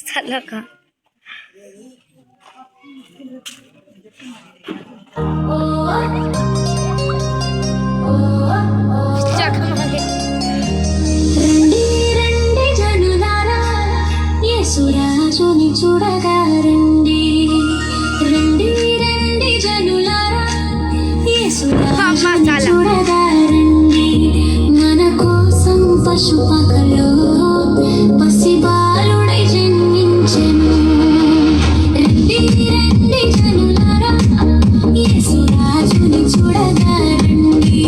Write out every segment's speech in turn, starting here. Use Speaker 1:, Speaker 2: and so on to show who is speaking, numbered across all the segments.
Speaker 1: Talaga.
Speaker 2: రండి రండి జనులారా యేసురాజుని చూడగా రండి. రండి రండి జనులారా యేసురాజుని చూడగా రండి. మన కోసం పశుపకలో పసిబాలుడై జన్మించెను. రండి రండి జనులారా యేసురాజుని చూడగా రండి.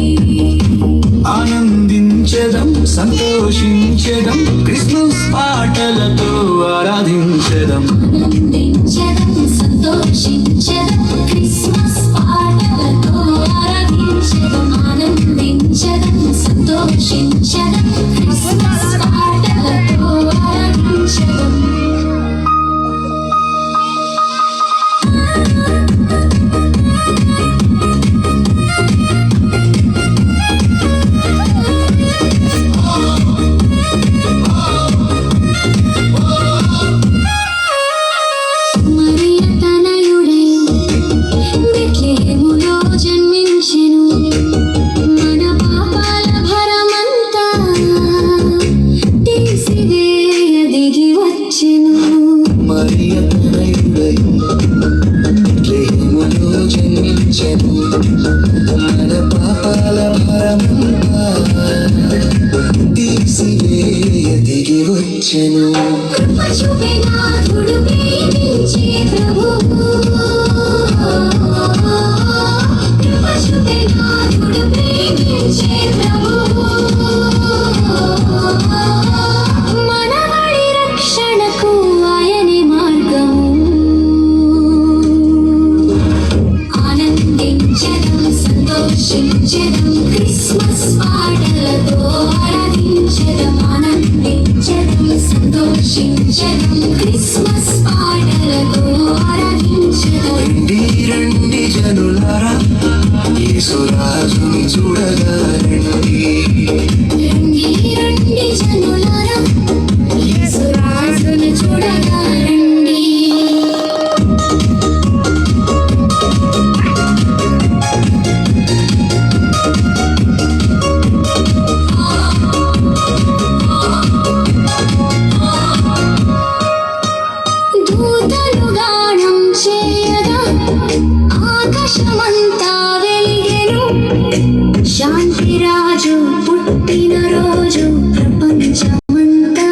Speaker 3: ఆనందించెదం సంతోషించెదం క్రిస్మస్ పాటలతో ఆరాధించెదం.
Speaker 2: ఆనందించెదం సంతోషించెదం క్రిస్మస్ పాటలతో ఆరాధించెదం. ఆనందించెదం సంతోషించెదం క్రిస్మస్ పాటలతో ఆరాధించెదం. మరియ తనయుడై బెత్లెహేములో జన్మించెను. మన పాపాల భరమంతా తీసివేయ దిగి వచ్చెను.
Speaker 3: మరియ తనయుడై బెత్లెహేములో జన్మించెను. మన పాపాల భారమంతా తీసివేయ దిగి వచ్చెను.
Speaker 2: కృప చూపే నాథుడు ప్రేమించే ప్రభువు. కృప చూపే నాథుడు ప్రేమించే ప్రభువు. మనవడి రక్షణకు ఆయనే మార్గము. ఆనందించెదం సంతోషించెదం క్రిస్మస్ పాటలతో ఆరాధించెదం. ఆనందించెదం సంతోషించెదం క్రిస్మస్ పాటలతో ఆరాధించెదం.
Speaker 3: రండి రండి జనులారా యేసురాజుని చూడగా రండి.
Speaker 2: రండి రండి జనులారా యేసురాజుని చూడగా రండి. దూతలు గానం చేయగా ఆకాశమంతా వెలిగెను. శాంతిరాజు పుట్టిన రోజు ప్రపంచమంతా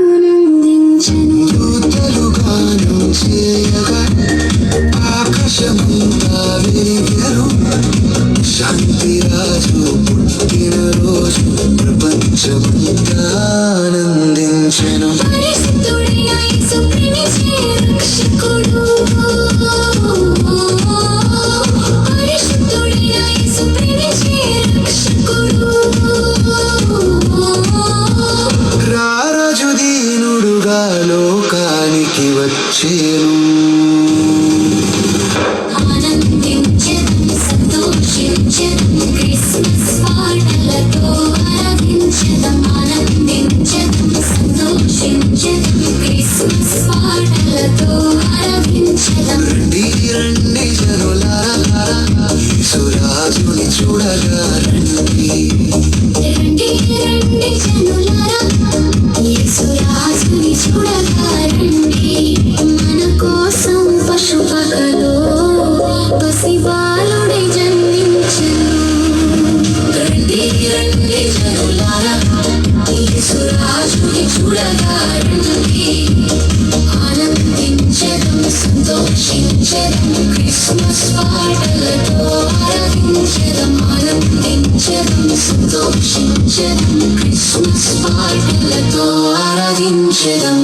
Speaker 2: ఆనందించెను.
Speaker 3: దూతలు గానం చేయగా ఆకాశమంతా వెలిగెను. శాంతిరాజు పుట్టిన రోజు ప్రపంచమంతా ఆనందించెను.
Speaker 2: పరిశుద్ధుడైన యేసు ప్రేమించే రక్షకుడు. పరిశుద్ధుడైన యేసు ప్రేమించే రక్షకుడు.
Speaker 3: రారాజు దీనుడుగా లోకానికి వచ్చేను.
Speaker 2: ఆనందించెదం సంతోషించెదం క్రిస్మస్ పాటలతో ఆరాధించెదం. ఆనందించెదం సంతోషించెదం క్రిస్మస్ పాటలతో ఆరాధించెదం.
Speaker 3: రండి రండి జనులారా యేసురాజుని చూడగా రండి.
Speaker 2: రండి రండి జనులారా యేసురాజుని చూడగా రండి. మన కోసం పశుపకలో పసిబాలుడై జన్మించెను. రండి రండి జనులారా యేసురాజుని చూడగా రండి. ఆనందించెదం సంతోషించెదం క్రిస్మస్ పాటలతో ఆరాధించెదం. ఆనందించెదం సంతోషించెదం క్రిస్మస్ పాటలతో ఆరాధించెదం.